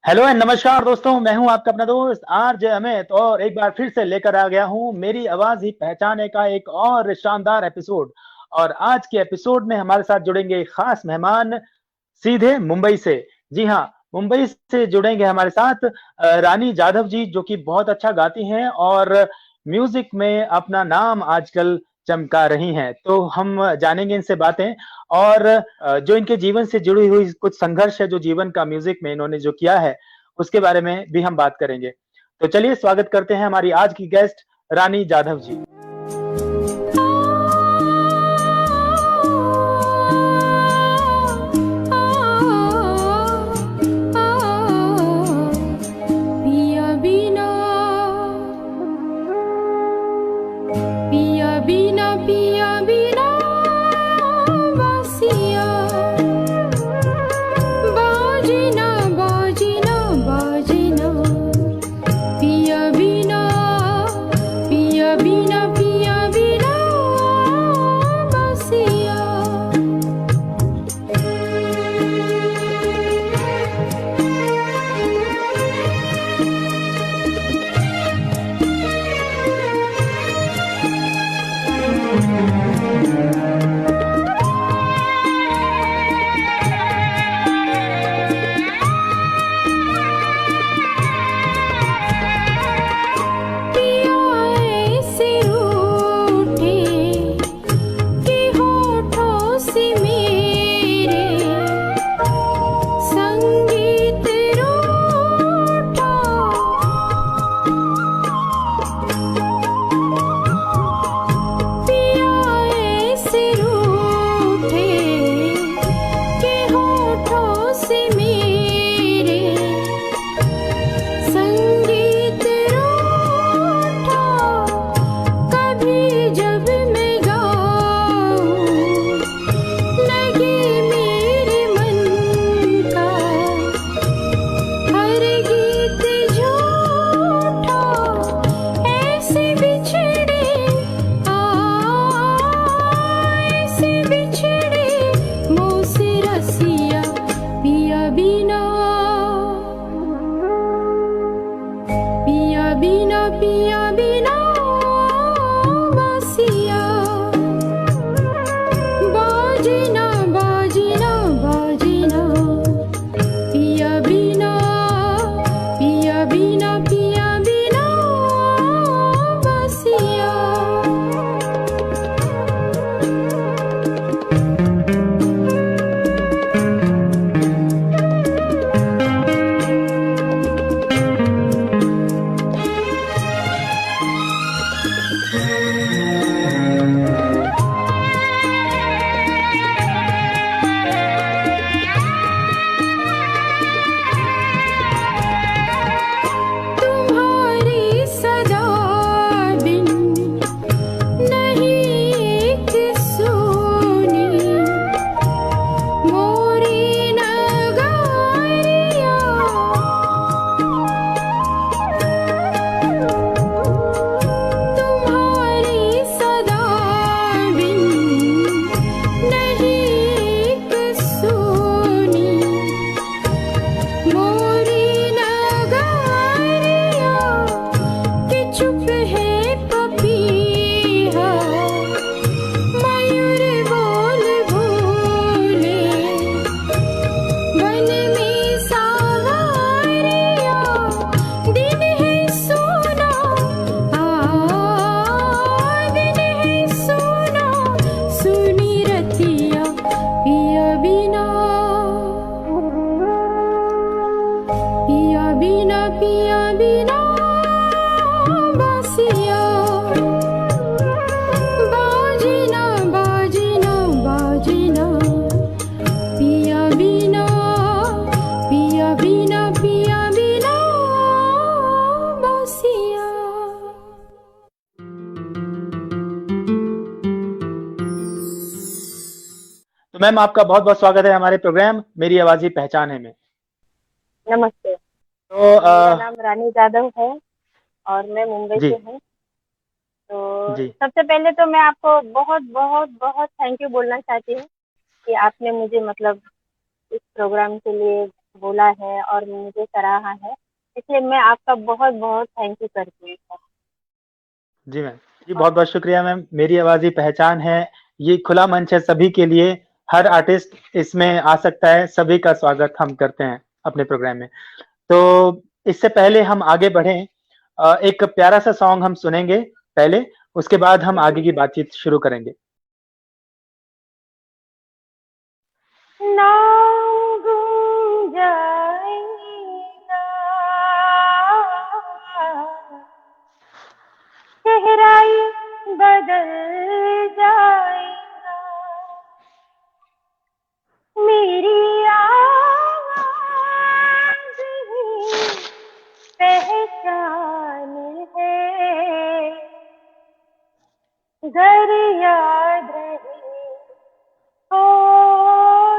Hello and नमस्कार दोस्तों, मैं हूं आपका अपना दोस्त आरजे अमित और एक बार फिर से लेकर आ गया हूं मेरी आवाज ही पहचाने का एक और शानदार एपिसोड। और आज के एपिसोड में हमारे साथ जुड़ेंगे एक खास मेहमान सीधे मुंबई से। जी हाँ, मुंबई से जुड़ेंगे हमारे साथ रानी जाधव जी, जो कि बहुत अच्छा गाती हैं और म्यूजिक में अपना नाम आजकल चमका रही हैं। तो हम जानेंगे इनसे बातें और जो इनके जीवन से जुड़ी हुई कुछ संघर्ष है जो जीवन का म्यूजिक में इन्होंने जो किया है उसके बारे में भी हम बात करेंगे। तो चलिए स्वागत करते हैं हमारी आज की गेस्ट रानी जाधव जी। पिया बिना पिया बिना पिया बिना बासिया बाजना बाजना बाजना पिया बिना पिया बिना पिया बिना बासिया। पिया ऐसे रूठे कि होठों से मेरे संगीत रूठा। पिया ऐसे रूठे कि होठों से मेरे संगीत रूठा। कभी जब मैं गाऊं लगे मेरे मन का हर गीत झूठा। ऐसे बिछड़े ऐसे बिछड़े मुँह से रसिया पिया बिना पिया बिना पिया बिना बासिया बाजना बाजना बाजना पिया बिना पिया बिना पिया बिना बासिया। तुम्हारी सदा बिन नहीं एक सुनी मोरी नगारिया। तुम्हारी सदा बिन नहीं एक सुनी मोरी नगारिया। कि चुप है पपीहा मयूर बोल भूले वन में सावरिया। दिन है सोना दिन है सोना सुनी रतिया पिया बिना पिया बिना पिया बिना बासिया बाजना बाजना बाजना पिया बिना पिया बिना पिया बिना बासिया। तो मैम, आपका बहुत बहुत स्वागत है हमारे प्रोग्राम मेरी आवाज ही पहचाने में। नमस्ते। तो मेरा नाम रानी जाधव है और मैं मुंबई जी से हूँ। तो जी सबसे पहले तो मैं आपको बहुत बहुत बहुत थैंक यू बोलना चाहती हूँ कि आपने मुझे मतलब इस प्रोग्राम के लिए बोला है और मुझे सराहा है, इसलिए मैं आपका बहुत बहुत थैंक यू करती हूँ सर। जी मैम। जी बहुत बहुत शुक्रिया मैम। मेरी आवाज ही पहचान है, ये खुला मंच है सभी के लिए। हर आर्टिस्ट इसमें आ सकता है। सभी का स्वागत हम करते हैं अपने प्रोग्राम में। तो इससे पहले हम आगे बढ़ें, एक प्यारा सा सॉन्ग हम सुनेंगे पहले, उसके बाद हम आगे की बातचीत शुरू करेंगे। नाम गुम जाएगा, चेहरा ही बदल जाएगा, मेरी आवाज़ ही पहचान है, घर याद रहे तो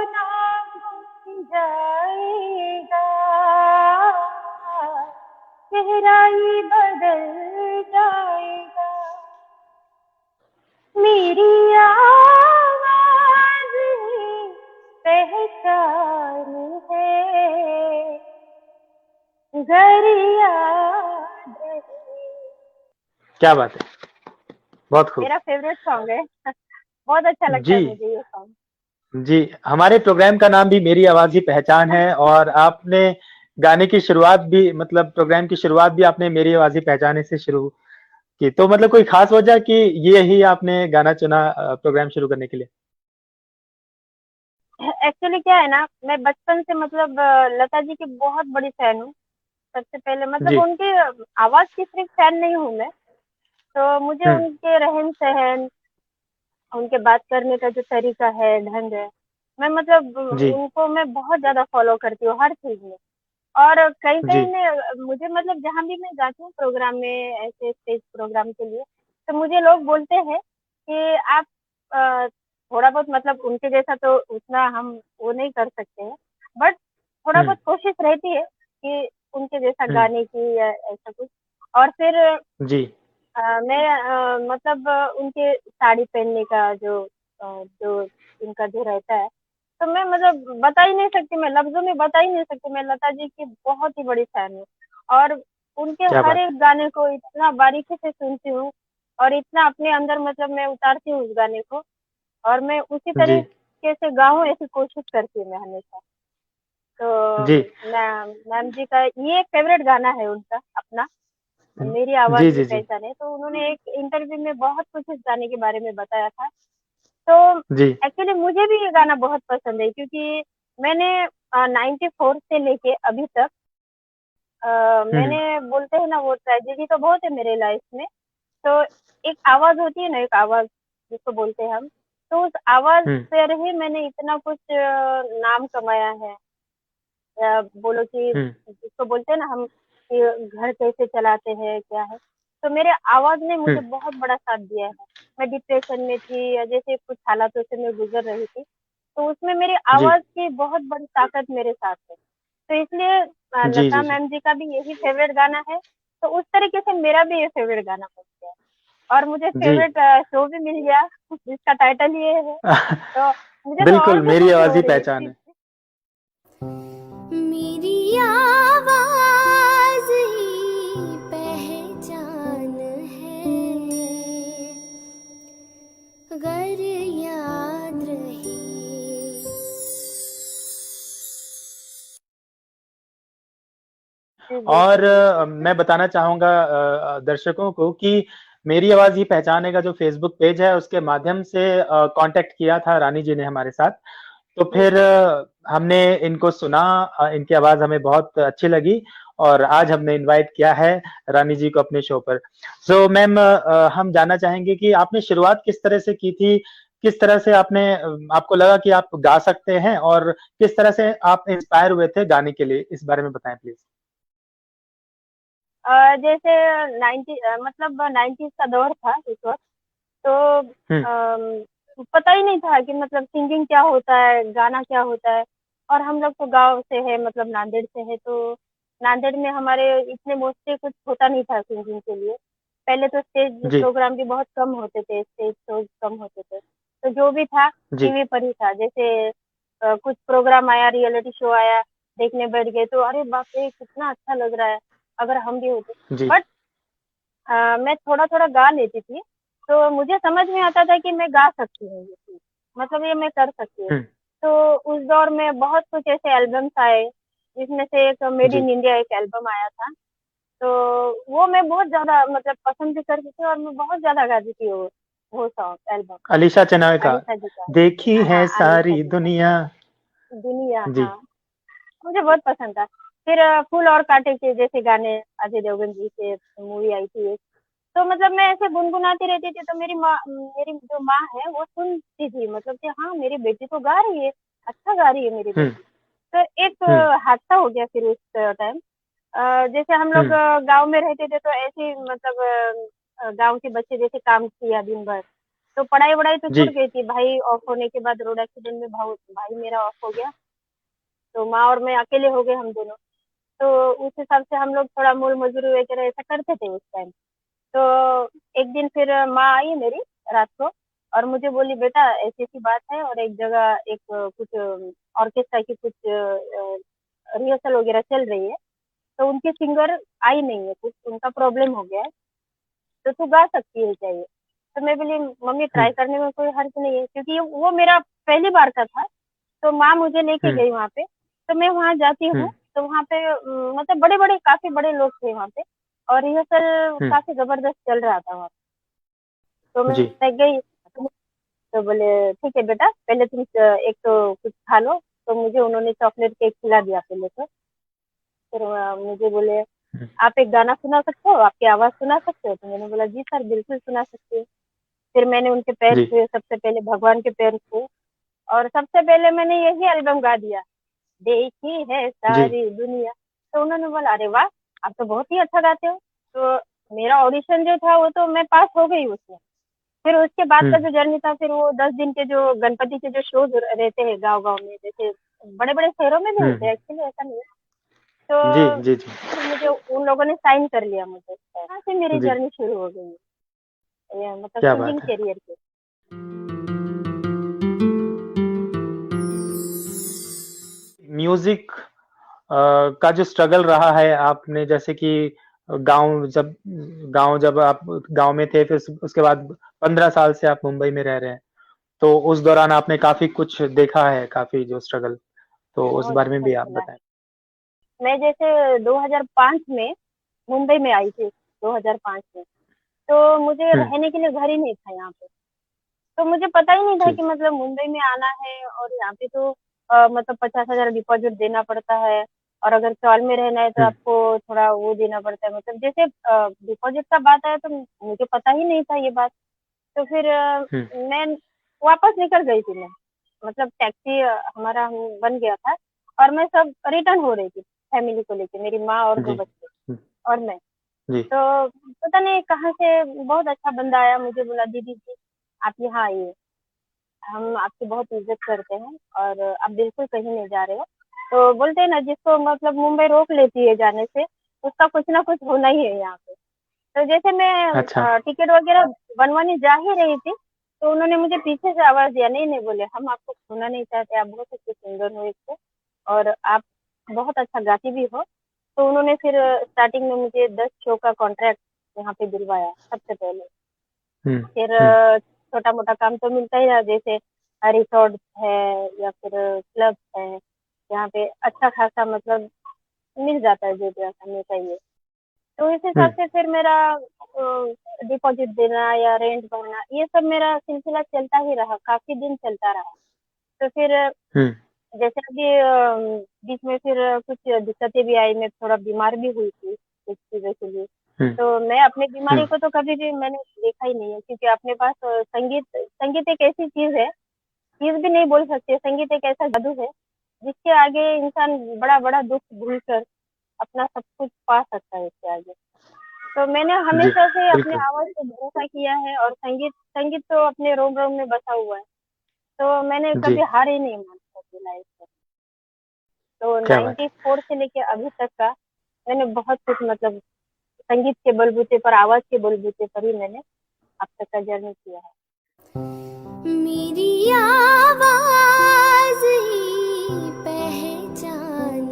ना भूल जाएगा, चेहरा ही बदल जाएगा, मेरी आवाज़ ही पहचान है, घर याद रहे। क्या बात है, बहुत खूब। मेरा फेवरेट सॉन्ग है। बहुत अच्छा लगता जी है मुझे ये सॉन्ग। जी, हमारे प्रोग्राम का नाम भी मेरी आवाज ही पहचान है, और आपने गाने की शुरुआत भी, मतलब प्रोग्राम की शुरुआत भी आपने मेरी आवाज ही पहचाने से शुरू की। तो मतलब कोई खास वजह कि ये ही आपने गाना चुना प्रोग्राम शुरू करने के लिए? एक्चुअली क्या है ना, मैं बचपन से मतलब लता जी की बहुत बड़ी फैन हूँ। सबसे पहले मतलब जी। उनकी आवाज की सिर्फ फैन नहीं हूँ मैं, तो मुझे हुँ, उनके रहन सहन, उनके बात करने का जो तरीका है, ढंग है, मैं मतलब जी, उनको मैं बहुत ज्यादा फॉलो करती हूँ हर चीज में। और कहीं जी, कहीं में मुझे मतलब जहाँ भी मैं जाती हूँ प्रोग्राम में, ऐसे स्टेज प्रोग्राम के लिए, तो मुझे लोग बोलते हैं कि आप थोड़ा बहुत मतलब उनके जैसा तो उतना हम वो नहीं कर सकते हैं, बट थोड़ा हुँ, बहुत कोशिश रहती है कि उनके जैसा हुँ, गाने की या ऐसा कुछ। और फिर जी, मैं मतलब उनके साड़ी पहनने का जो उनका जो रहता है, तो मैं मतलब बता ही नहीं सकती, मैं लफ्ज़ों में बता ही नहीं सकती, मैं लता जी की बहुत ही बड़ी फैन हूँ। और उनके क्या हर बात एक गाने को इतना बारीकी से सुनती हूँ और इतना अपने अंदर मतलब मैं उतारती हूँ उस गाने को, और मैं उसी है। जी, तरीके से गाऊँ ऐसी कोशिश करती हूँ मैं हमेशा। तो जी, मैम मैम जी का ये एक फ़ेवरेट गाना है उनका अपना। मेरी आवाज़ जी, भी जी, जी, पहचान है, तो उन्होंने एक इंटरव्यू में बहुत कुछ इस गाने के बारे में बताया था। तो जी, एक्चुअली मुझे भी ये गाना बहुत पसंद है, क्योंकि मैंने 94 से लेके अभी तक हुँ, हुँ, मैंने बोलते हैं ना, वो ट्रेजेडी तो बहुत है मेरे लाइफ में। तो एक आवाज़ होती है ना, एक आवाज़ जिसको बोलते हैं हम, तो उस आवाज़ हुँ, पर ही मैंने इतना कुछ नाम कमाया है। बोलो कि हुँ, जिसको बोलते हैं ना हम कि घर कैसे चलाते हैं, क्या है। तो मेरे आवाज़ ने हुँ, मुझे बहुत बड़ा साथ दिया है। मैं डिप्रेशन में थी या जैसे कुछ हालातों से मैं गुज़र रही थी, तो उसमें मेरी जी, आवाज़ की बहुत बड़ी ताकत मेरे साथ है। तो इसलिए जी, लता जी, जी। मैम जी का भी यही फ़ेवरेट गाना है, तो उस तरीके से मेरा भी ये फ़ेवरेट गाना बन गया। और मुझे जी। फ़ेवरेट शो भी मिल गया जिसका टाइटल ये है, तो मुझे तो और बिल्कुल, भी मेरी खुशी आवाज़ हो ही रही है इस पहचान चीज़ है। से। मेरी आवाज़ ही पहचान है, गर याद रहे। जी, और बिल्कुल, बिल्कुल सर। मैं बताना चाहूँगा दर्शकों को कि मेरी आवाज़ ही पहचाने का जो फ़ेसबुक पेज है, उसके माध्यम से कॉन्टैक्ट किया था रानी जी ने हमारे साथ। तो जी, फिर जी। हमने इनको सुना, इनकी आवाज़ हमें बहुत अच्छी लगी, और आज हमने इनवाइट किया है रानी जी को अपने शो पर। सो मैम, हम जानना चाहेंगे कि आपने शुरुआत किस तरह से की थी? किस तरह से आपको लगा कि आप गा सकते हैं, और किस तरह से आप इंस्पायर हुए थे गाने के लिए? इस बारे में बताएँ प्लीज़। जैसे मतलब 90s का दौर था उस वक़्त, तो हुँ, पता ही नहीं था कि मतलब सिंगिंग क्या होता है, गाना क्या होता है। और हम लोग तो गाँव से हैं, मतलब नांदेड़ से हैं, तो नांदेड़ में हमारे इतने मोस्टली कुछ होता नहीं था सिंगिंग के लिए। पहले तो स्टेज जी, प्रोग्राम भी बहुत कम होते थे, स्टेज शोज़ कम होते थे। तो जो भी था जी, टीवी पर ही था। जैसे कुछ प्रोग्राम आया, रियलिटी शो आया, देखने बैठ गए तो अरे बाप रे कितना अच्छा लग रहा है, अगर हम भी होते। जी बट मैं थोड़ा थोड़ा गा लेती थी, तो मुझे समझ में आता था कि मैं गा सकती हूँ ये चीज, मतलब ये मैं कर सकती हूँ। हम्म, तो उस दौर में बहुत कुछ ऐसे एल्बम्स आए, जिसमें से एक मेड जी इन इंडिया एक एल्बम आया था। तो वो मैं बहुत ज्यादा मतलब पसंद भी करती थी और मैं बहुत ज्यादा गाती थी वो सॉन्ग एल्बम, अलीशा चेनाय का आलिशा जी का। देखी है हाँ आलिशा सारी जी का दुनिया। दुनिया, जी हाँ मुझे बहुत पसंद था। फिर फूल और कांटे के जैसे गाने अजय देवगन जी के मूवी आई थी एक, तो मतलब मैं ऐसे गुनगुनाती रहती थी, तो मेरी जो माँ है वो सुनती थी, मतलब कि हाँ मेरी बेटी तो गा रही है, अच्छा गा रही है मेरी हम्म बेटी। तो एक हम्म हादसा हो गया फिर उस टाइम। जैसे हम लोग हम्म गांव में रहते थे, तो ऐसे ही मतलब गांव के बच्चे जैसे काम किया दिन भर, तो पढ़ाई वढ़ाई तो जी छूट गई थी। भाई ऑफ होने के बाद रोड एक्सीडेंट में भाई मेरा ऑफ हो गया, तो माँ और मैं अकेले हो गए हम दोनों। तो उस हिसाब से हम लोग थोड़ा मूल मजदूरी वगैरह ऐसा करते थे उस टाइम। तो एक दिन फिर माँ आई मेरी रात को, और मुझे बोली बेटा ऐसी ऐसी बात है, और एक जगह एक कुछ ऑर्केस्ट्रा की कुछ रिहर्सल वगैरह चल रही है, तो उनकी सिंगर आई नहीं है, कुछ उनका प्रॉब्लम हो गया है, तो तू गा सकती है क्या ये। तो मैं बोली मम्मी हम्म ट्राई करने में कोई हर्ज नहीं है, क्योंकि वो मेरा पहली बार का था। तो माँ मुझे लेके हम्म गई वहाँ पे, तो मैं वहाँ जाती हूँ, हम्म तो वहाँ पे मतलब बड़े बड़े काफी बड़े लोग थे वहाँ पे, और रिहर्सल हम्म काफी जबरदस्त चल रहा था वहाँ पे। तो जी मैं गई, तो बोले ठीक है बेटा पहले तुम एक तो कुछ खा लो। तो मुझे उन्होंने चॉकलेट केक खिला दिया पहले तो। फिर मुझे बोले हम्म आप एक गाना सुना सकते हो, आपकी आवाज सुना सकते हो। तो मैंने बोला जी सर बिल्कुल सुना सकती हूँ। फिर मैंने उनके पैर जी छुए, सबसे पहले भगवान के पैर छुए, और सबसे पहले मैंने यही एल्बम गा दिया, देखी है जी सारी दुनिया। तो उन्होंने बोला अरे वाह आप तो बहुत ही अच्छा गाते हो। तो मेरा ऑडिशन जो था वो तो मैं पास हो गई उसमें। फिर उसके बाद का हम्म जो जर्नी था, फिर वो 10 दिन के जो गणपति के जो शोज रहते हैं गांव गांव में, जैसे बड़े बड़े शहरों में भी होते हम्म हैं एक्चुअली, ऐसा नहीं है। जी तो जी जी फिर मुझे उन लोगों ने साइन कर लिया मुझे, वहाँ से मेरी जी जर्नी शुरू हो गई, ये मतलब क्या सिंगिंग बात है। करियर की। म्यूजिक का जो स्ट्रगल रहा है आपने जैसे कि गांव जब आप गांव में थे फिर उसके बाद 15 साल से आप मुंबई में रह रहे हैं तो उस दौरान आपने काफी कुछ देखा है काफी जो स्ट्रगल तो उस बहुत बारे में भी बहुत आप चला है। बताएं। मैं जैसे 2005 में मुंबई में आई थी, 2005 में। तो मुझे हम्म रहने के लिए घर ही नहीं था यहाँ पे। तो मुझे पता ही नहीं था जी कि मतलब मुंबई में आना है, और यहाँ पे तो मतलब 50,000 डिपॉजिट देना पड़ता है, और अगर चौल में रहना है तो हम्म आपको थोड़ा वो देना पड़ता है, मतलब जैसे डिपॉजिट का बात आया तो मुझे पता ही नहीं था ये बात। तो फिर हम्म मैं वापस निकल गई थी मैं, मतलब टैक्सी हमारा बन गया था, और मैं सब रिटर्न हो रही थी फैमिली को लेके, मेरी माँ और दो जी बच्चे हम्म, और मैं। जी तो पता नहीं कहाँ से बहुत अच्छा बंदा आया, मुझे बोला दीदी जी आप यहाँ आइए, हम आपकी बहुत इज्जत करते हैं, और आप बिल्कुल कहीं नहीं जा रहे हो। तो बोलते हैं ना जिसको मतलब मुंबई रोक लेती है जाने से, उसका कुछ ना कुछ होना ही है यहाँ पे। तो जैसे अच्छा मैं टिकट वगैरह बनवाने जा ही रही थी, तो उन्होंने मुझे पीछे से आवाज दिया, नहीं नहीं बोले हम आपको खोना नहीं चाहते, आप बहुत अच्छे सिंगर हो एक तो, और आप बहुत अच्छा गाती भी हो। तो उन्होंने फिर स्टार्टिंग में मुझे 10 शो का कॉन्ट्रैक्ट यहाँ पे दिलवाया सबसे पहले। हम्म फिर हम्म छोटा मोटा काम तो मिलता ही रहा, जैसे रिसोर्ट है या फिर क्लब है, यहाँ पे अच्छा खासा मतलब मिल जाता है जो भी हमें चाहिए। तो इस हिसाब हम्म से फिर मेरा डिपॉजिट देना या रेंट भरना ये सब मेरा सिलसिला चलता ही रहा, काफी दिन चलता रहा। तो फिर हम्म जैसे अभी बीच में फिर कुछ दिक्कतें भी आई, मैं थोड़ा बीमार भी हुई थी इस चीजों के लिए। हम्म तो मैं अपनी बीमारी हम्म को तो कभी भी मैंने देखा ही नहीं है, क्योंकि अपने पास संगीत संगीत एक ऐसी चीज है, चीज भी नहीं बोल सकते, संगीत एक ऐसा जादू है जिसके आगे इंसान बड़ा बड़ा दुख भूलकर अपना सब कुछ पा सकता है इसके आगे। तो मैंने जी हमेशा से अपने बिल्कुल आवाज पे भरोसा किया है, और संगीत संगीत तो अपने रोम रोम में बसा हुआ है। तो मैंने जी कभी हार ही नहीं मानी अपनी लाइफ में। तो क्या बात है। 94 से लेके अभी तक का मैंने बहुत कुछ मतलब संगीत के बलबूते पर, आवाज के बलबूते पर ही मैंने अब तक का जर्नी किया है। मेरी आवाज ही पहचान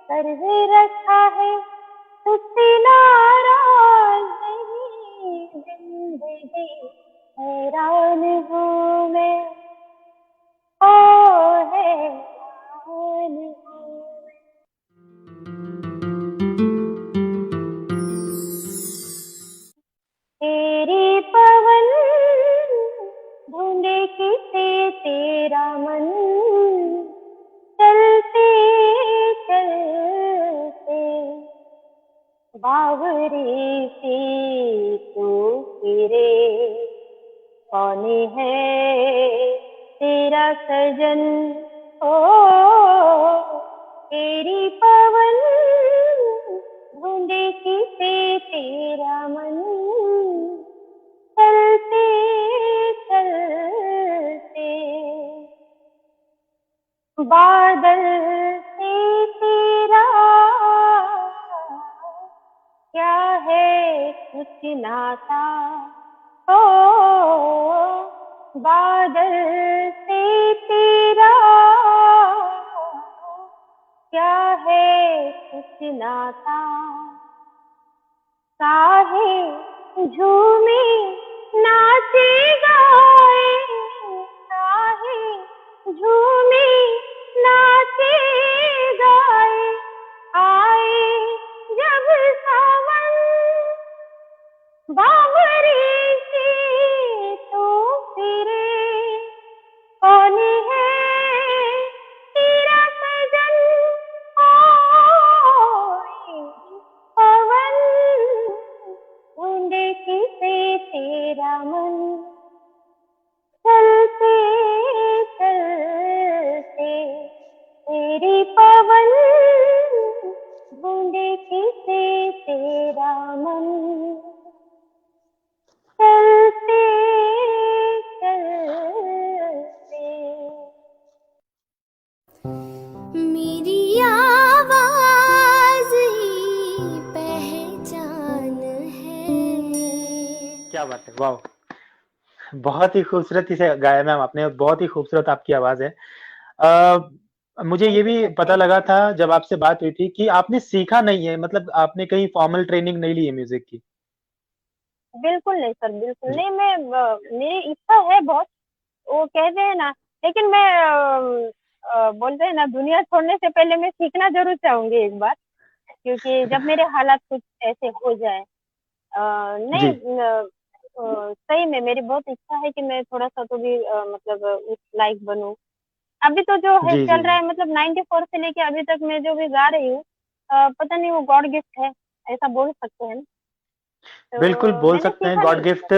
कर भी रखा है तुझसे नाराज नहीं जिंदगी हैरान हूँ मैं ओ हैरान हूँ तेरी पवन ढूंढे किसे तेरा मन चलते चलते बावरी सी तू फिरे कौन है तेरा सजन ओ तेरी पवन ढूंढे किसे तेरा मन चलते चलते बादल से तेरा क्या है कुछ नाता ओ बादल से तेरा क्या है कुछ नाता काहे झूमे नाचे गाए काहे झूमे नाचे गाए आए जब सावन बावरी से तो फिरे कौन है तेरा सजन ओए पवन ढूंढे किसे तेरा मन चलते चलते तेरी पवन ढूंढे किसे तेरा मन चलते चलते मेरी आवाज ही पहचान है। क्या बात है, वाह! बहुत ही खूबसूरती से गाया मैम आपने, बहुत ही खूबसूरत आपकी आवाज़ है। मुझे ये थैंक यू भी सर पता थैंक लगा था जब आपसे बात हुई थी कि आपने सीखा नहीं है, मतलब आपने कहीं फॉर्मल ट्रेनिंग नहीं ली है म्यूज़िक की। बिल्कुल नहीं सर बिल्कुल जी, नहीं मैं मेरी इच्छा है बहुत वो कहते हैं ना लेकिन मैं बोलते हैं ना दुनिया छोड़ने से पहले मैं सीखना जरूर चाहूंगी एक बार क्योंकि जब मेरे हालात कुछ ऐसे हो जाए नहीं जी, सही में मेरी बहुत इच्छा है कि मैं थोड़ा सा तो भी मतलब उस लायक बनूं अभी तो जो है जी, चल जी, रहा जी। है मतलब 94 से लेके अभी तक मैं जो भी गा रही हूँ पता नहीं वो गॉड गिफ्ट है ऐसा बोल सकते हैं ना बिल्कुल तो बोल मैंने सकते हैं सीखा गॉड नहीं गिफ्ट,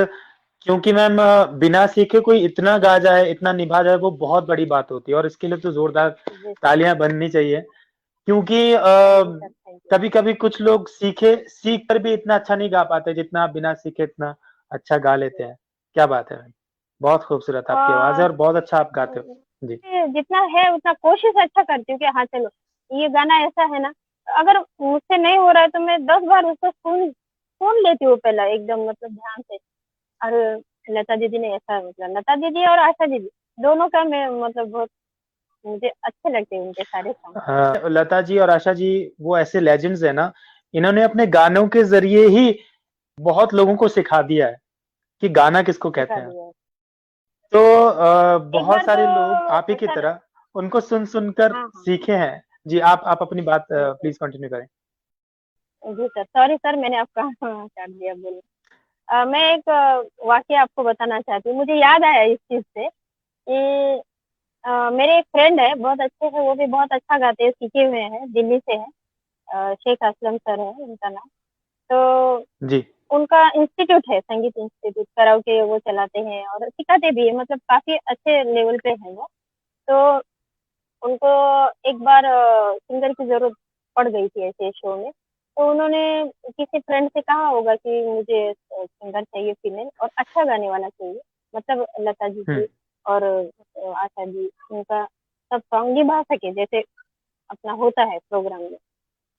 क्योंकि मैम बिना सीखे कोई इतना गा जाए, इतना निभा जाए, वो बहुत बड़ी बात होती है और इसके लिए तो ज़ोरदार जी सर तालियाँ बननी चाहिए। क्योंकि thank you sir thank you कभी-कभी कुछ लोग सीख कर भी इतना अच्छा नहीं गा पाते, जितना आप बिना सीखे इतना अच्छा गा लेते हैं। क्या बात है मैम! बहुत खूबसूरत आपकी आवाज़ है और बहुत अच्छा आप गाते हो। जी, जितना है उतना कोशिश अच्छा करती हूँ कि हाँ चलो ये गाना ऐसा है ना अगर मुझसे नहीं हो रहा है तो मैं 10 बार उसको सुन सुन लेती हूँ पहला एकदम मतलब ध्यान से और लता दीदी ने ऐसा मतलब लता दीदी और आशा दीदी दोनों का मैं मतलब बहुत मुझे अच्छे लगते हैं उनके सारे सॉन्ग लता जी और आशा जी वो ऐसे लेजेंड्स हैं ना, इन्होंने अपने गानों के ज़रिए ही बहुत लोगों को सिखा दिया है कि गाना किसको कहते सिखा हैं। दिया है तो एक बहुत बार तो सारे लोग आप ही की सर तरह उनको सुन-सुन कर हाँ हाँ सीखे हैं। जी, आप अपनी बात जी सर प्लीज़ कंटिन्यू करें। जी सर सॉरी सर मैंने आपका काट दिया बोल मैं एक वाकया आपको बताना चाहती हूँ मुझे याद आया इस चीज से कि मेरे एक फ्रेंड है बहुत अच्छे हैं वो भी बहुत अच्छा गाते हैं सीखे हुए हैं दिल्ली से है शेख असलम सर है उनका नाम तो जी, उनका इंस्टीट्यूट है संगीत इंस्टीट्यूट कराओके वो चलाते हैं और सिखाते भी है मतलब काफी अच्छे लेवल पे है वो तो उनको एक बार सिंगर की जरूरत पड़ गई थी ऐसे शो में तो उन्होंने किसी फ्रेंड से कहा होगा कि मुझे सिंगर चाहिए फीमेल और अच्छा गाने वाला चाहिए मतलब लता जी हुँ, की और आशा जी उनका सब सॉन्ग निभा सके जैसे अपना होता है प्रोग्राम में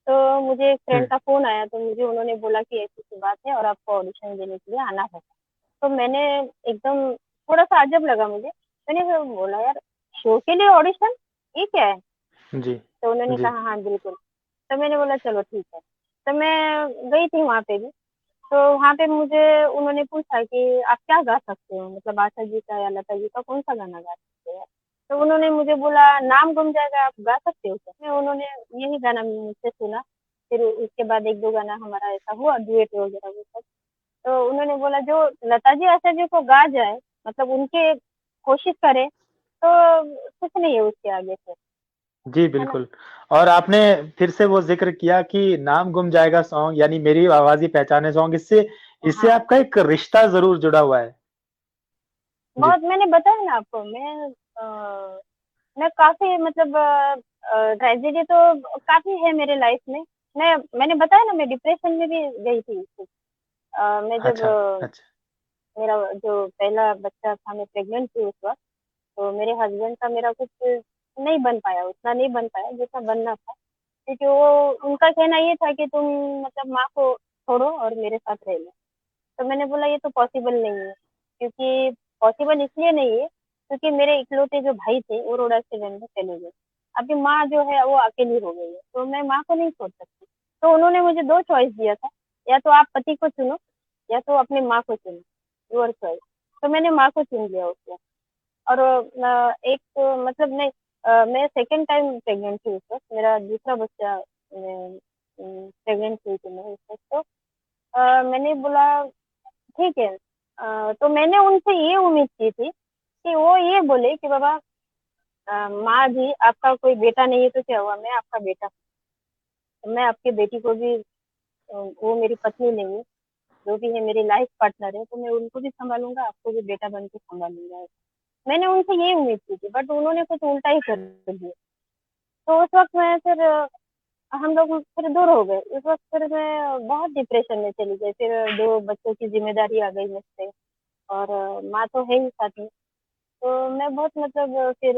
तो मुझे एक हुँ, फ्रेंड का फोन आया तो मुझे उन्होंने बोला कि ऐसी सी बात है और आपको ऑडिशन देने के लिए आना होगा तो मैंने एकदम थोड़ा सा अजब लगा मुझे मैंने फिर बोला यार शो के लिए ऑडिशन ये क्या है जी, तो उन्होंने जी, कहा हाँ बिल्कुल तो मैंने बोला चलो ठीक है। तो मैं गई थी वहाँ पे भी, तो वहाँ पे मुझे उन्होंने पूछा कि आप क्या गा सकते हो, मतलब आशा जी का या लता जी का कौन सा गाना गा सकते हैं। तो उन्होंने मुझे बोला नाम गुम जाएगा आप गा सकते हो क्या। मैं उन्होंने यही गाना मुझसे सुना, फिर उसके बाद एक दो गाना हमारा ऐसा हुआ डुएट वगैरह वो सब। तो उन्होंने बोला जो लता जी आशा जी को गा जाए, मतलब उनके कोशिश करे तो कुछ नहीं है उसके आगे से, जी, है ना। बिल्कुल। और आपने फिर से वो ज़िक्र किया कि नाम गुम जाएगा सॉन्ग यानी मेरी आवाज़ ही पहचाने सॉन्ग इससे इससे हाँ, आपका एक रिश्ता ज़रूर जुड़ा हुआ है। जी, बहुत मैंने बताया ना आपको, मैं काफ़ी मतलब ट्रेजेडी तो काफ़ी है मेरे लाइफ में। मैंने बताया ना मैं डिप्रेशन में भी गई थी। मैं जब अच्छा, अच्छा। मेरा जो पहला बच्चा था, मैं प्रेग्नेंट थी उस वक़्त, तो मेरे हस्बैंड का मेरा कुछ नहीं बन पाया, उतना नहीं बन पाया जितना बनना था। क्योंकि वो उनका कहना ये था कि तुम मतलब माँ को छोड़ो और मेरे साथ रह लो। तो मैंने बोला ये तो पॉसिबल नहीं है, क्योंकि पॉसिबल इसलिए नहीं है क्योंकि मेरे इकलौते जो भाई थे वो रोड एक्सीडेंट में चले गए। अभी माँ जो है वो अकेली हो गई है, तो मैं माँ को नहीं छोड़ सकती। तो उन्होंने मुझे 2 चॉइस दिया था, या तो आप पति को चुनो या तो अपनी माँ को चुनो, योर चॉइस। तो मैंने माँ को चुन लिया उस वक़्त। और एक मतलब नहीं, मैं सेकंड टाइम प्रेग्नेंट थी उस वक़्त, मेरा दूसरा बच्चा मैं प्रेग्नेंट हुई थी मैं उस वक़्त। तो मैंने बोला ठीक है। तो मैंने उनसे ये उम्मीद की थी कि वो ये बोले कि बाबा माँ जी आपका कोई बेटा नहीं है तो क्या हुआ, मैं आपका बेटा हूँ। मैं आपकी बेटी को भी वो मेरी पत्नी नहीं है, जो भी है मेरी लाइफ पार्टनर है, तो मैं उनको भी सँभालूँगा, आपको भी बेटा बन के सँभालूँगा। मैंने उनसे ये उम्मीद की थी, बट उन्होंने कुछ उल्टा ही कर दिया। तो उस वक़्त मैं फिर हम लोग फिर दूर हो गए। उस वक़्त फिर मैं बहुत डिप्रेशन में चली गई। फिर 2 बच्चों की ज़िम्मेदारी आ गई मुझ पे, और माँ तो है ही साथ में। तो मैं बहुत मतलब फिर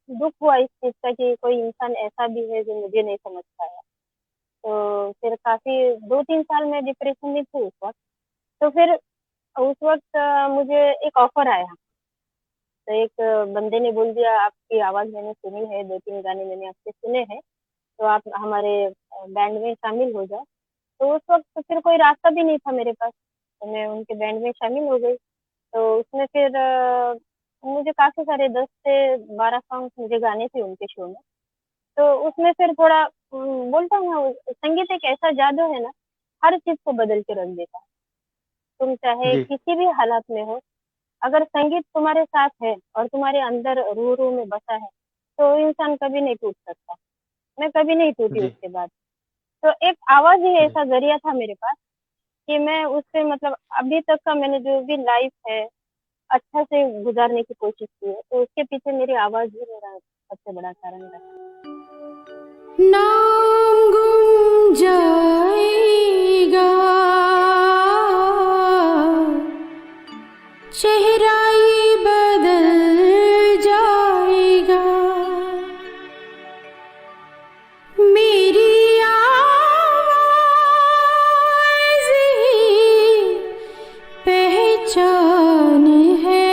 दुःख हुआ इस चीज़ का कि कोई इंसान ऐसा भी है जो मुझे नहीं समझ पाया। तो फिर काफ़ी 2-3 साल मैं डिप्रेशन में थी उस वक़्त। तो फिर उस वक़्त मुझे एक ऑफ़र आया। तो एक बंदे ने बोल दिया आपकी आवाज़ मैंने सुनी है, 2-3 गाने मैंने आपके सुने हैं, तो आप हमारे बैंड में शामिल हो जाओ। तो उस वक़्त तो फिर कोई रास्ता भी नहीं था मेरे पास, तो मैं उनके बैंड में शामिल हो गई। तो उसमें फिर मुझे काफ़ी सारे 10 से 12 सॉन्ग्स मुझे गाने थे उनके शो में। तो उसमें फिर थोड़ा बोलता हूँ ना, संगीत एक ऐसा जादू है ना, हर चीज़ को बदल के रख देता है। तुम चाहे जी, किसी भी हालात में हो, अगर संगीत तुम्हारे साथ है और तुम्हारे अंदर रूह-रूह में बसा है, तो इंसान कभी नहीं टूट सकता। मैं कभी नहीं टूटी जी, उसके बाद। तो एक आवाज़ ही जी। ऐसा ज़रिया था मेरे पास कि मैं उससे मतलब अभी तक का मैंने जो भी लाइफ़ है, अच्छा से गुज़ारने की कोशिश की है। तो उसके पीछे मेरी आवाज़ ही मेरा सबसे बड़ा कारण रहा। नाम गुम जाएगा, चेहरा ये बदल जाएगा, मेरी आवाज़ ही पहचान है,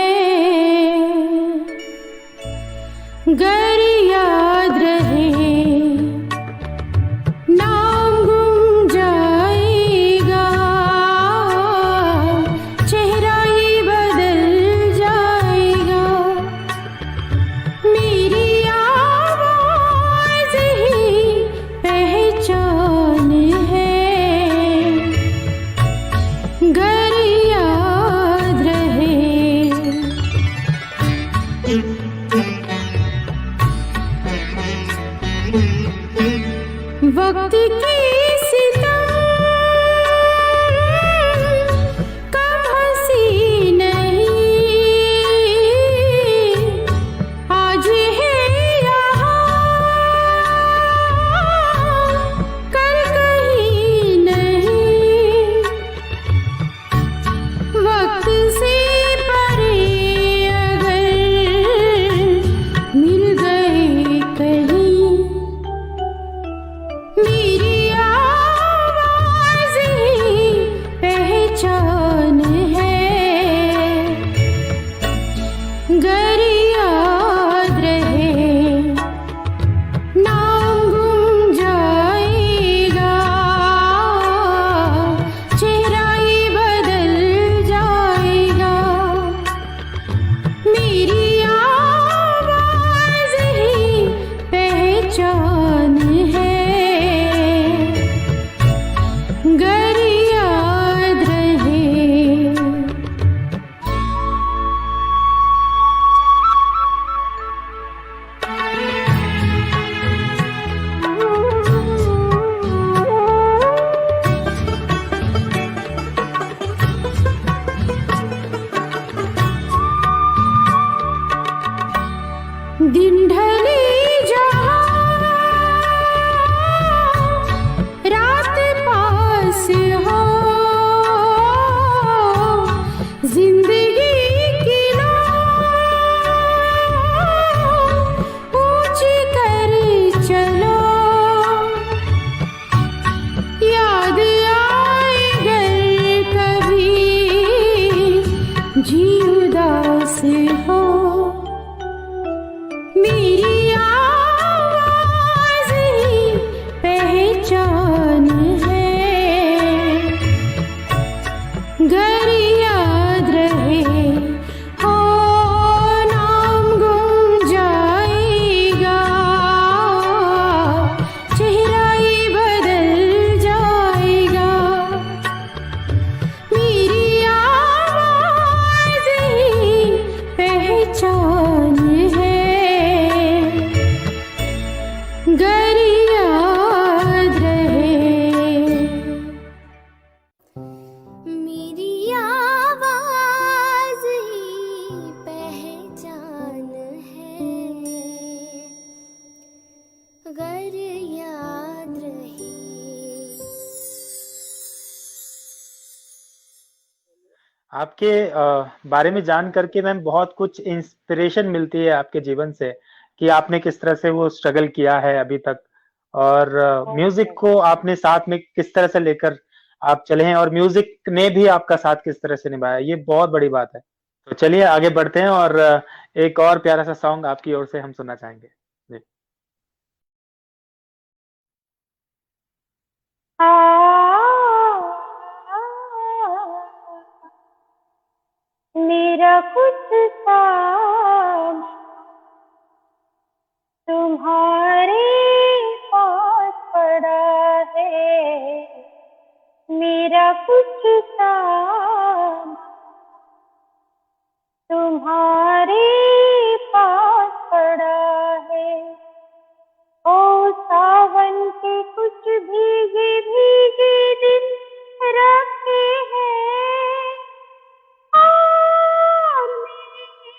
गर याद रहे नाम गुम जाएगा, चेहरा ये बदल जाएगा, मेरी आवाज़ ही पहचान है, गर याद रहे। वक्त की सितम कम हंसी नहीं, आज है यहाँ कल कहीं नहीं, वक्त से परे अगर मिल गए कहीं, मेरी आपके बारे में जान करके मैम बहुत कुछ इंस्पिरेशन मिलती है आपके जीवन से कि आपने किस तरह से वो स्ट्रगल किया है अभी तक और म्यूजिक ओके। को आपने साथ में किस तरह से लेकर आप चले हैं और म्यूजिक ने भी आपका साथ किस तरह से निभाया, ये बहुत बड़ी बात है। तो चलिए आगे बढ़ते हैं और एक और प्यारा सा सॉन्ग आपकी ओर से हम सुनना चाहेंगे। जी। मेरा कुछ सामान तुम्हारे पास पड़ा है, मेरा कुछ सामान तुम्हारे पास पड़ा है। ओ सावन के कुछ भीगे भीगे दिन रखे हैं, और मेरे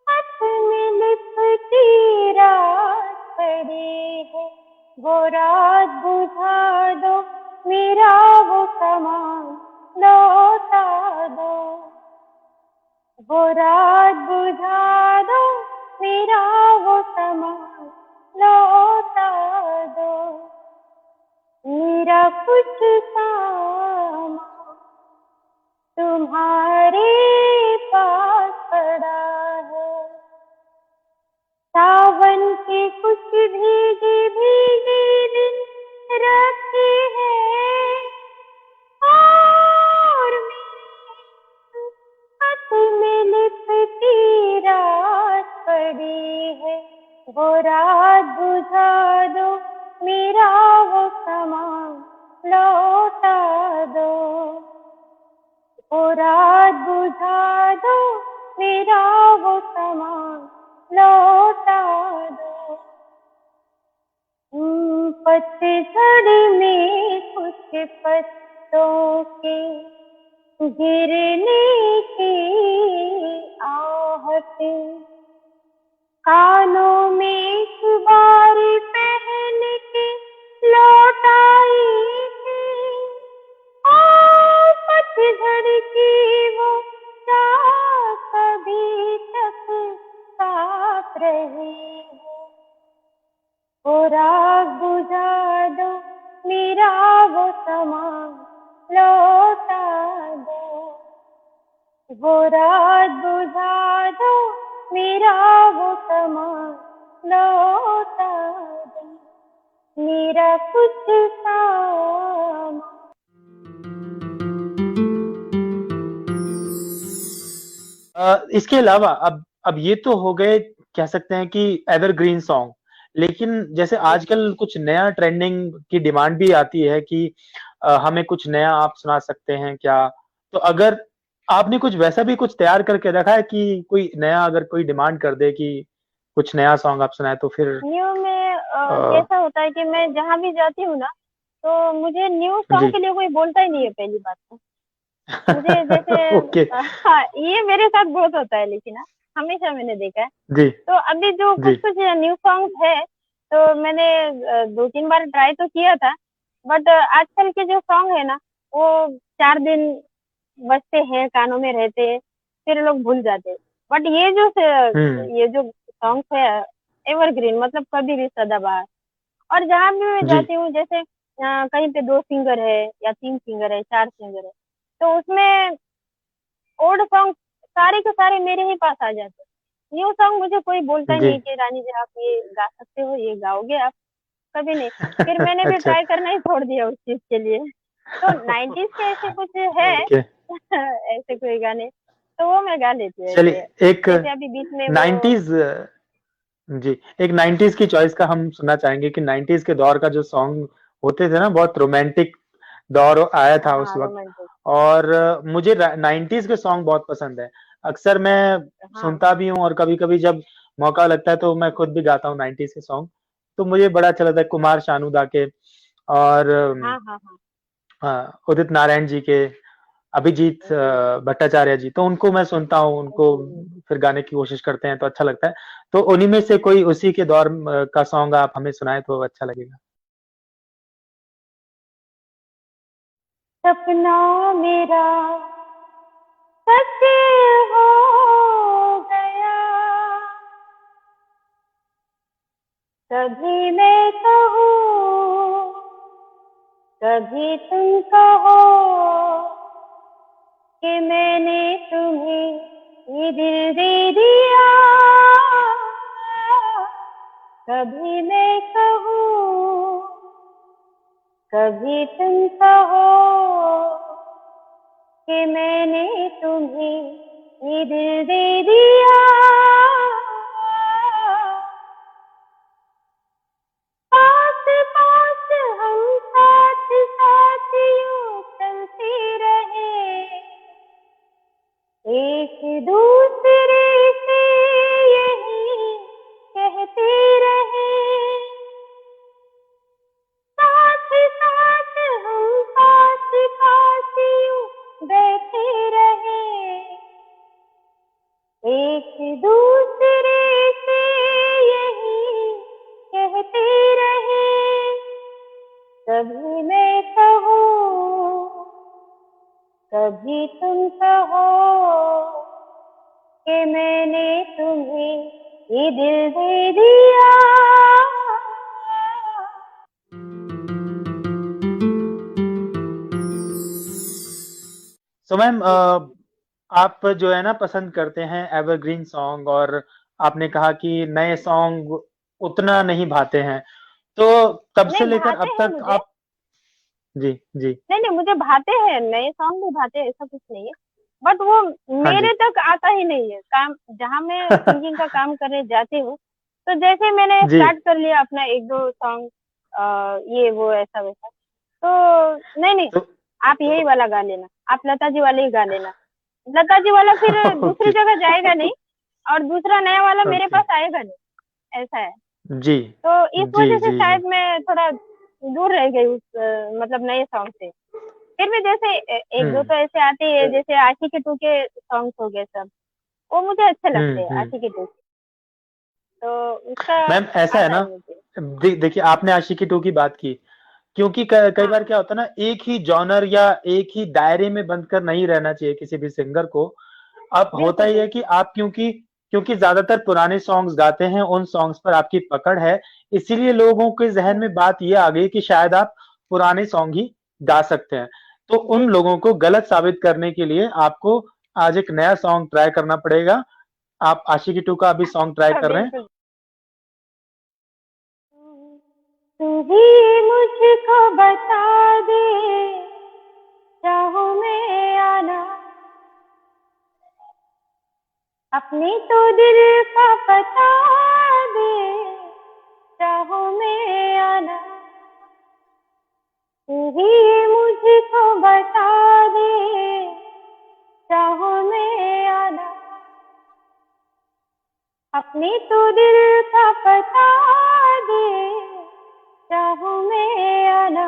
हाथ में लिपटी रात पड़ी है। वो रात बुझा दो, मेरा वो सामान लौटा दो। वो रात बुझा दो, मेरा वो सामान लौटा दो। मेरा कुछ सामान तुम्हारे पास पड़ा है। सावन के कुछ भीगे भीगे दिन रखे हैं, और मेरे हाथ में लिपटी रात पड़ी है। वो रात बुझा दो, मेरा वो सामान लौटा दो। वो रात बुझा दो, मेरा वो सामान लौटा दो। पतझड़ में कुछ पत्तों के गिरने की आहट, कानों में एक बार पहन के लौट आई थी। और पतझड़ की वो रात अभी तक साफ रही है। वो रात बुझा दो, मेरा वो सामान लौटा दो। वो रात बुझा दो, मेरा वो सामान लौटा दो। मेरा कुछ सामान। इसके अलावा अब ये तो हो गए कह सकते हैं कि एवरग्रीन सॉन्ग, लेकिन जैसे आजकल कुछ नया ट्रेंडिंग की डिमांड भी आती है कि हमें कुछ नया आप सुना सकते हैं क्या? तो अगर आपने कुछ वैसा भी कुछ तैयार करके रखा है कि कोई नया अगर कोई डिमांड कर दे कि कुछ नया सॉन्ग आप सुनाएँ तो फिर न्यू में अ, कैसा होता है कि मैं जहाँ भी जाती हूँ ना, तो मुझे न्यू सॉन्ग जी। के लिए कोई बोलता ही नहीं है पहली बात तो। मुझे जैसे ओके। हाँ, ये मेरे साथ बहुत होता है, लेकिन हाँ, हमेशा मैंने देखा है। जी, तो अभी जो जी। कुछ-कुछ न्यू सॉन्ग है, तो मैंने 2-3 बार ट्राई तो किया था, बट आजकल के जो सॉन्ग है ना, वो 4 दिन बजते हैं, कानों में रहते हैं, फिर लोग भूल जाते हैं। बट हुँ, ये जो सॉन्ग्स है एवरग्रीन, मतलब कभी भी सदाबहार। और जहाँ भी मैं जी, जाती हूँ, जैसे कहीं पे 2 सिंगर है या 3 सिंगर है, 4 सिंगर है, तो उसमें ओल्ड सॉन्ग सारे के सारे मेरे ही पास आ जाते हैं। न्यू सॉन्ग मुझे कोई बोलता ही जी। नहीं कि रानी जी आप ये गा सकते हो, ये गाओगे आप? कभी नहीं। फिर मैंने भी अच्छा। ट्राई करना ही छोड़ दिया उस चीज़ के लिए। तो 90s के ऐसे कुछ है ओके। ऐसे कोई गाने, तो वो मैं गा लेती हूँ ऐसे। चलिए एक जैसे अभी बीच में वो 90s जी, एक 90s की चॉइस का हम सुनना चाहेंगे कि 90s के दौर का जो सॉन्ग होते थे ना, बहुत रोमांटिक दौर आया था उस हाँ, वक़्त रोमांटिक। और मुझे 90s के सॉन्ग बहुत पसंद है। अक्सर मैं हाँ। सुनता भी हूँ और कभी-कभी जब मौका लगता है तो मैं खुद भी गाता हूँ 90s के सॉन्ग। तो मुझे बड़ा अच्छा लगता है कुमार शानू दा के और हाँ, हाँ, हाँ। उदित नारायण जी के, अभिजीत जी। भट्टाचार्य जी, तो उनको मैं सुनता हूँ, उनको जी, जी। फिर गाने की कोशिश करते हैं तो अच्छा लगता है। तो उन्हीं में से कोई उसी के दौर का सॉन्ग आप हमें सुनाएँ तो अच्छा लगेगा। सपना मेरा सच हो गया। कभी मैं कहूँ, कभी तुम कहो कि मैंने तुम्हें ये दिल दे दिया। कभी मैं कहूँ, कभी तुम कहो कि मैंने तुम्हें ये दिल दे दिया। पास पास हम साथ साथ यूं चलते रहे, एक दूसरे से यही कहते रहे। साथ साथ हम पास पास यूं बैठे रहे, एक दूसरे से यही कहते रहे। कभी मैं कहूँ, कभी तुम कहो कि मैंने तुम्हें ये दिल दे दिया। सो मैम, आप जो है ना पसंद करते हैं एवरग्रीन सॉन्ग, और आपने कहा कि नए सॉन्ग उतना नहीं भाते हैं, तो तब नहीं से लेकर भाते अब हैं तक मुझे, आप। जी जी। नहीं नहीं मुझे भाते हैं, नए सॉन्ग भी भाते हैं, ऐसा कुछ नहीं है। बट वो हाँ मेरे जी। तक आता ही नहीं है काम, जहाँ मैं सिंगिंग का काम करने जाती हूँ। तो जैसे मैंने जी। स्टार्ट कर लिया अपना एक दो सॉन्ग, ये वो ऐसा वैसा, तो नहीं नहीं, तो आप यही वाला गा लेना, आप लता जी वाले ही गा लेना। लता जी वाला फिर दूसरी ओके जगह जाएगा नहीं, और दूसरा नया वाला मेरे ओके। पास आएगा नहीं, ऐसा है। जी तो इस जी वजह से जी जी। शायद मैं थोड़ा दूर रह गई उस मतलब नए सॉन्ग से। फिर भी जैसे एक दो हम्म तो ऐसे आते हैं, जैसे आशिकी टू के सॉन्ग्स हो गए सब, वो मुझे अच्छे लगते हैं, हम्म। आशिकी टू। तो उसका मैम ऐसा है आता ना, है मुझे। देखिए आपने आशिकी टू की बात की, क्योंकि कई बार हाँ क्या होता है ना, एक ही जॉनर या एक ही दायरे में बंधकर नहीं रहना चाहिए किसी भी सिंगर को। अब होता बिल्कुल ही है कि बिल्कुल। आप, क्योंकि क्योंकि ज्यादातर पुराने सॉन्ग्स गाते हैं, उन सॉन्ग्स पर आपकी पकड़ है, इसीलिए लोगों के जहन हम्म, में बात ये आ गई कि शायद आप पुराने सॉन्ग ही गा सकते हैं। तो उन जी जी लोगों को गलत साबित करने के लिए आपको आज एक नया सॉन्ग ट्राई करना पड़ेगा। आप आशिकी टू का अभी सॉन्ग ट्राई कर रहे हैं। बिल्कुल। तू ही मुझको बता दे, चाहूँ मैं आना, अपने तो दिल का बता दे, चाहूँ मैं आना। तू ही मुझको बता दे, चाहूँ मैं आना, अपने तो दिल का बता दे, चाहूँ मैं आना।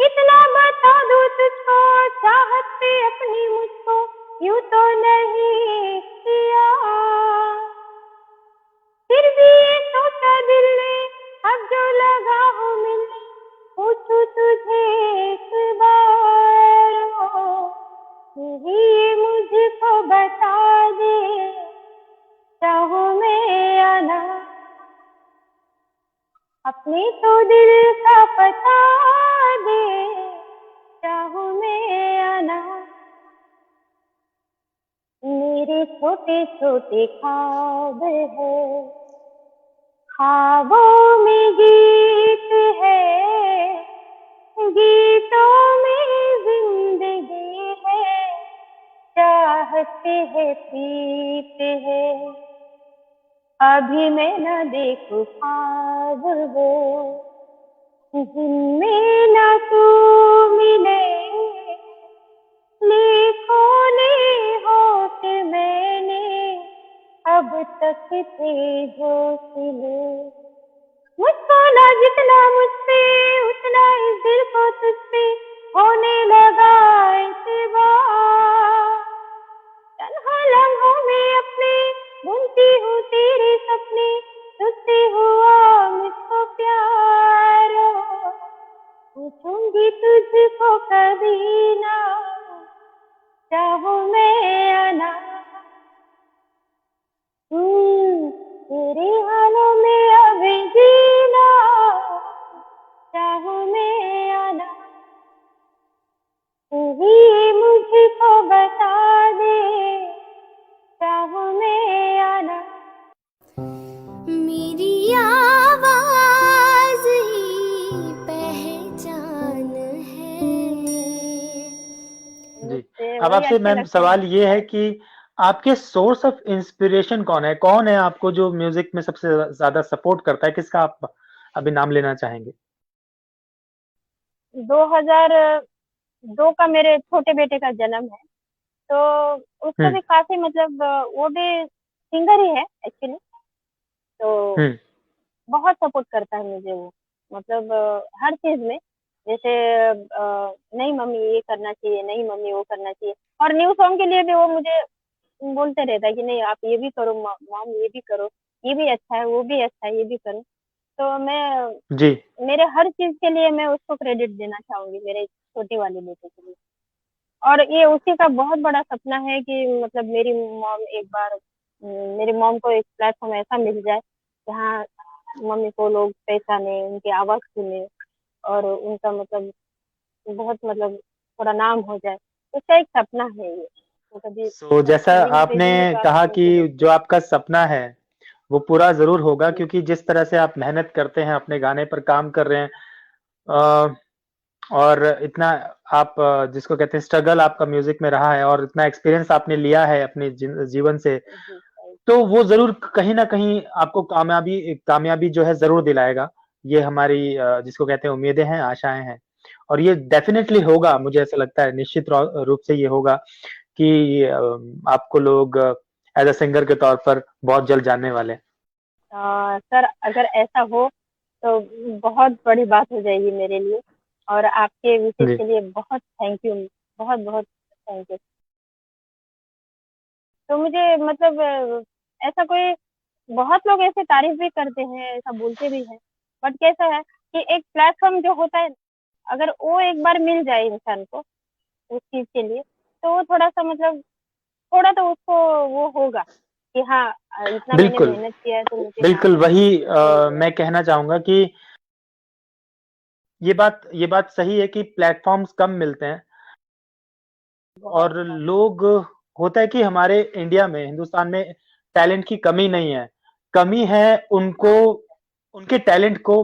कितना बता दूँ तुझको, चाहत पे अपनी मुझको यूं तो नहीं किया। फिर भी ये सोचा दिल ने, अब जो लगा हो मिलने, पूछूं तुझे एक बार हो। तू ही मुझको बता दे, चाहूँ मैं आना, अपने तो दिल का पता दे, चाहूँ मैं आना। मेरे छोटे छोटे ख्वाब है, ख्वाबों में गीत है, गीतों में जिंदगी है, चाहत है प्रीत है। अभी मैं न देखूं ख्वाब वो, जिनमें न तू मिले, लिखो ने होठ मैंने अब तक थे जो सिले। मुझको ना जितना मुझसे, उतना इस दिल को तुझसे होने लगा एतबार। तन्हा लम्हों में अपने बुनती हूँ तेरे सपने, तुझसे हुआ मुझको प्यार। पूछूंगी तुझको कभी ना, चाहूं मैं या ना, तेरे हालों में अभी जीना, चाहूं मैं या ना, तू ही मुझको बता दे, चाहूं मैं या ना। मेरी आवाज ही पहचान है। जी। मुझसे अब वही आपसे अच्छे मैम लगते हैं। सवाल ये है कि आपके सोर्स ऑफ इंस्पिरेशन कौन है? कौन है आपको जो म्यूज़िक में सबसे ज़्यादा सपोर्ट करता है? किसका आप अभी नाम लेना चाहेंगे? 2002 का मेरे छोटे बेटे का जन्म है, तो उसको हुँ, भी काफी मतलब वो भी सिंगर ही है एक्चुअली। तो हुँ, बहुत सपोर्ट करता है मुझे वो, मतलब हर चीज में। जैसे नहीं मम्मी ये करना चाहिए, नहीं मम्मी वो करना चाहिए। और न्यू सॉन्ग के लिए भी वो मुझे बोलते रहता है कि नहीं आप ये भी करो, मॉम ये भी करो, ये भी अच्छा है, वो भी अच्छा है, ये भी करो। तो मैं जी। मेरे हर चीज के लिए मैं उसको क्रेडिट देना चाहूंगी, मेरे छोटे वाले बेटे के लिए। और ये उसी का बहुत बड़ा सपना है कि मतलब मेरी मॉम एक बार मेरी मॉम को एक प्लेटफॉर्म ऐसा मिल जाए जहाँ मम्मी को लोग पहचाने, उनकी आवाज सुने, और उनका मतलब बहुत मतलब थोड़ा नाम हो जाए। उसका एक सपना है ये, तो कभी सो जैसा कभी मैं आपने भेजूंगी तो आप कहा सुन कि के जो देखिए। आपका सपना है, वो पूरा ज़रूर होगा जी क्योंकि जिस तरह से आप मेहनत करते हैं, अपने गाने पर काम कर रहे हैं अ, और इतना आप जिसको कहते हैं स्ट्रगल आपका म्यूज़िक में रहा है और इतना एक्सपीरियंस आपने लिया है अपने जीवन से, जी सही। तो वो ज़रूर कहीं न कहीं आपको कामयाबी जो है ज़रूर दिलाएगा। ये हमारी जिसको कहते हैं उम्मीदें हैं, आशाएँ हैं और ये डेफ़िनेटली होगा, मुझे ऐसा लगता है निश्चित रूप से ये होगा कि आपको लोग एज़ अ सिंगर के तौर पर बहुत जल्द जानने वाले हैं। सर अगर ऐसा हो तो बहुत बड़ी बात हो जाएगी मेरे लिए। और आपके विशेष जी, के लिए बहुत थैंक यू, बहुत बहुत थैंक यू। तो मुझे मतलब ऐसा कोई, बहुत लोग ऐसे तारीफ भी करते हैं, ऐसा बोलते भी हैं। बट कैसा है कि एक प्लेटफॉर्म जो होता है, अगर वो एक बार मिल जाए इंसान को उस चीज के लिए, तो वो थोड़ा सा मतलब थोड़ा तो उसको वो होगा कि हाँ इतना मैंने बिल्कुल, मेहनत किया है तो मुझे हाँ बिल्कुल वही मिल गया। मैं कहना चाहूँगा कि ये बात सही है कि प्लेटफ़ॉर्म्स कम मिलते हैं बहुत और लोग होता है कि हमारे इंडिया में, हिंदुस्तान में टैलेंट की कमी नहीं है। कमी है उनको हाँ उनके टैलेंट को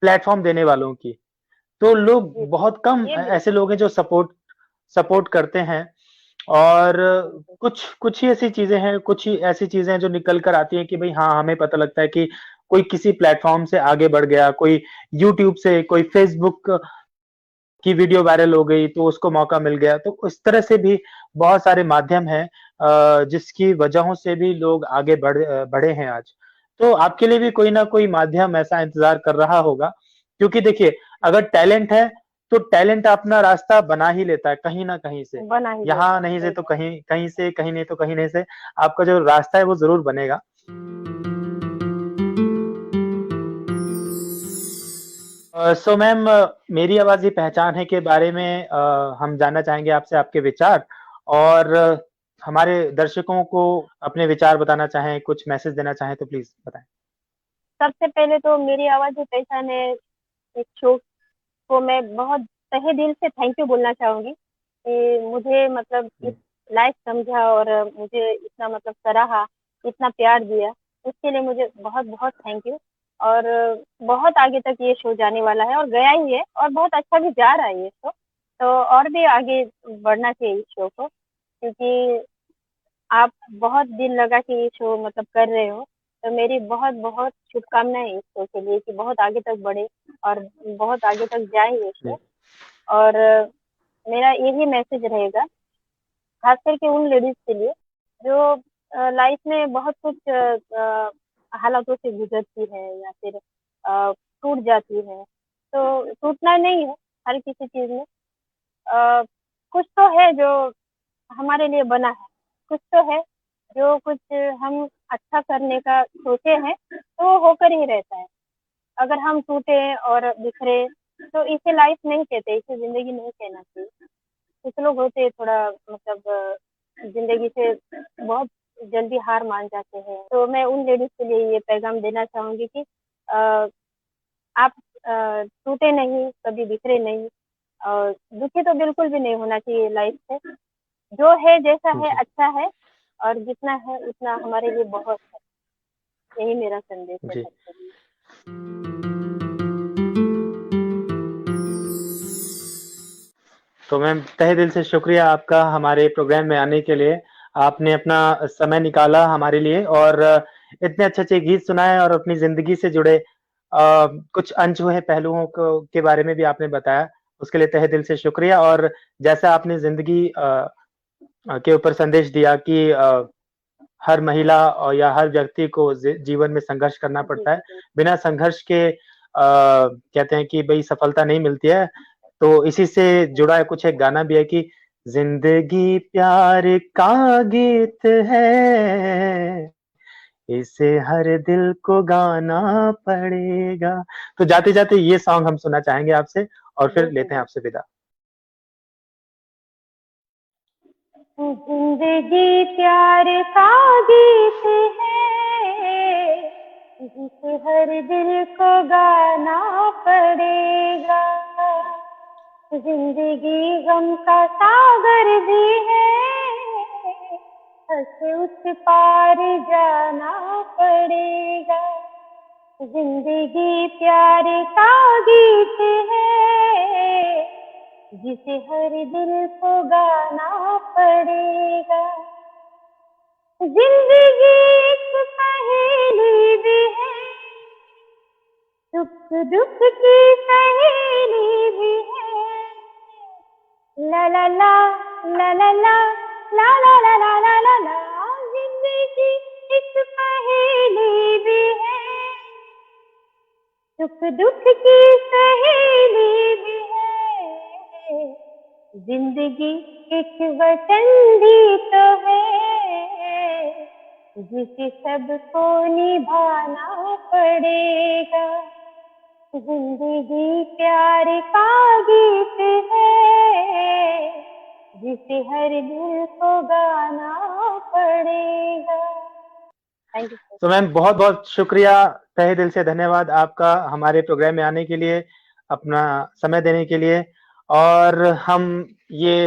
प्लेटफ़ॉर्म देने वालों की। तो लोग जी सही, बहुत कम ये ऐसे बिल्कुल लोग हैं जो सपोर्ट सपोर्ट करते हैं और बिल्कुल। कुछ कुछ ही ऐसी चीज़ें हैं कुछ ही ऐसी चीज़ें हैं जो निकल कर आती हैं कि भई हाँ, हमें पता लगता है कि कोई किसी प्लेटफ़ॉर्म से आगे बढ़ गया, कोई यूट्यूब से, कोई फ़ेसबुक की वीडियो वायरल हो गई तो उसको मौका मिल गया। तो इस तरह से भी बहुत सारे माध्यम हैं जिसकी वजहों से भी लोग आगे बढ़े हैं आज। तो आपके लिए भी कोई न कोई माध्यम ऐसा इंतज़ार कर रहा होगा क्योंकि देखिए अगर टैलेंट है, तो टैलेंट अपना रास्ता बना ही लेता है कहीं न कहीं से। बना ही लेता यहाँ है, नहीं से सही तो बात। कहीं कहीं से, कहीं नहीं तो कहीं नहीं से आपका जो रास्ता है वो ज़रूर बनेगा। सो मैम मेरी आवाज़ ही पहचान है के बारे में हम जानना चाहेंगे आपसे आपके विचार और हमारे दर्शकों को अपने विचार बताना चाहें, कुछ मैसेज देना चाहें तो प्लीज़ बताएँ? सबसे पहले तो मेरी आवाज़ ही पहचान है इस शो को मैं बहुत तहे दिल से थैंक यू बोलना चाहूँगी कि मुझे मतलब इस जी, लायक समझा और मुझे इतना मतलब सराहा, इतना प्यार दिया, उसके लिए मुझे बहुत-बहुत थैंक यू। और बहुत आगे तक ये शो जाने वाला है और गया ही है और बहुत अच्छा भी जा रहा है ये शो। तो और भी आगे बढ़ना चाहिए इस शो को, क्योंकि आप बहुत दिल लगा के ये शो मतलब कर रहे हो। तो मेरी बहुत-बहुत शुभकामनाएँ इस शो के लिए कि बहुत आगे तक बढ़े और बहुत आगे तक जाए ये जी, शो। और मेरा यही मैसेज रहेगा, खास करके उन लेडीज़ के लिए जो लाइफ में बहुत कुछ हालातों से गुज़रती है या फिर टूट जाती है। तो टूटना नहीं है हर किसी चीज़ में। अ, कुछ तो है जो हमारे लिए बना है, कुछ तो है जो कुछ हम अच्छा करने का सोचे हैं, तो वो होकर ही रहता है। अगर हम टूटे और बिखरे तो इसे लाइफ नहीं कहते, इसे ज़िंदगी नहीं कहना चाहिए। कुछ लोग होते हैं थोड़ा मतलब जिंदगी से बहुत जल्दी हार मान जाते हैं। तो मैं उन लेडीज के लिए ये पैगाम देना चाहूंगी कि आप टूटे नहीं, कभी बिखरे नहीं, और दुखी तो बिल्कुल भी नहीं होना चाहिए लाइफ से। जो है जैसा है जी अच्छा है, और जितना है उतना हमारे लिए बहुत है। यही मेरा संदेश है जी। सबके लिए। तो मैम तहे दिल से शुक्रिया आपका हमारे प्रोग्राम में आने के लिए। आपने अपना समय निकाला हमारे लिए और इतने अच्छे-अच्छे गीत सुनाए और अपनी ज़िंदगी से जुड़े कुछ अनछुए पहलुओं को के बारे में भी आपने बताया। उसके लिए तहे दिल से शुक्रिया और जैसा आपने ज़िंदगी के ऊपर संदेश दिया कि हर महिला या हर व्यक्ति को जीवन में संघर्ष करना जी पड़ता है। जी बिना संघर्ष के कहते हैं कि भई सफलता नहीं मिलती है। तो इसी से जुड़ा कुछ एक गाना भी है कि ज़िंदगी प्यार का गीत है, इसे हर दिल को गाना पड़ेगा। तो जाते-जाते ये सॉन्ग हम सुनना चाहेंगे आपसे और फिर बिल्कुल लेते हैं बिल्कुल। आपसे विदा। जिंदगी प्यार का गीत है, जिसे हर दिल को गाना पड़ेगा। जिंदगी गम का सागर भी है, हंस उस पार जाना पड़ेगा। जिंदगी प्यार का गीत है, जिसे हर दिल को गाना पड़ेगा। जिंदगी एक पहेली भी है, सुख दुख की सहेली भी है। ला ला ला ला ला ला ला ला ला ला ला ला ला। जिंदगी एक पहेली भी है, सुख दुख की सहेली भी है। जिंदगी एक वतन भी तो है, जिसे सबको निभाना पड़ेगा। जिंदगी प्यार का गीत है, जिसे हर दिल को गाना पड़ेगा। Thank you sir. तो मैम बहुत-बहुत शुक्रिया, तहे दिल से धन्यवाद आपका हमारे प्रोग्राम में आने के लिए, अपना समय देने के लिए और हम ये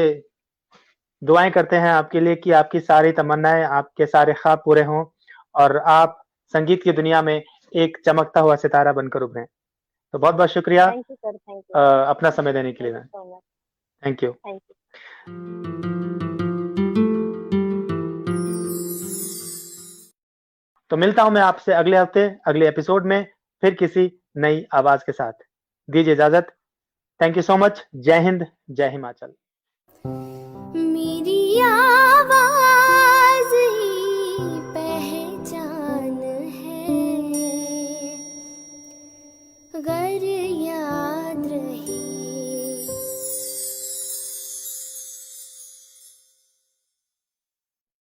दुआएँ करते हैं आपके लिए कि आपकी सारी तमन्नाएँ, आपके सारे ख्वाब पूरे हों और आप संगीत की दुनिया में एक चमकता हुआ सितारा बनकर उभरें। तो बहुत-बहुत शुक्रिया thank you sir, thank you, अपना समय देने के लिए thank you ma'am. So much. Thank you. Thank you. तो मिलता हूँ मैं आपसे अगले हफ्ते, अगले एपिसोड में फिर किसी नई आवाज़ के साथ। दीजिए इजाज़त। Thank you so much. जय हिंद, जय हिमाचल। मेरी याद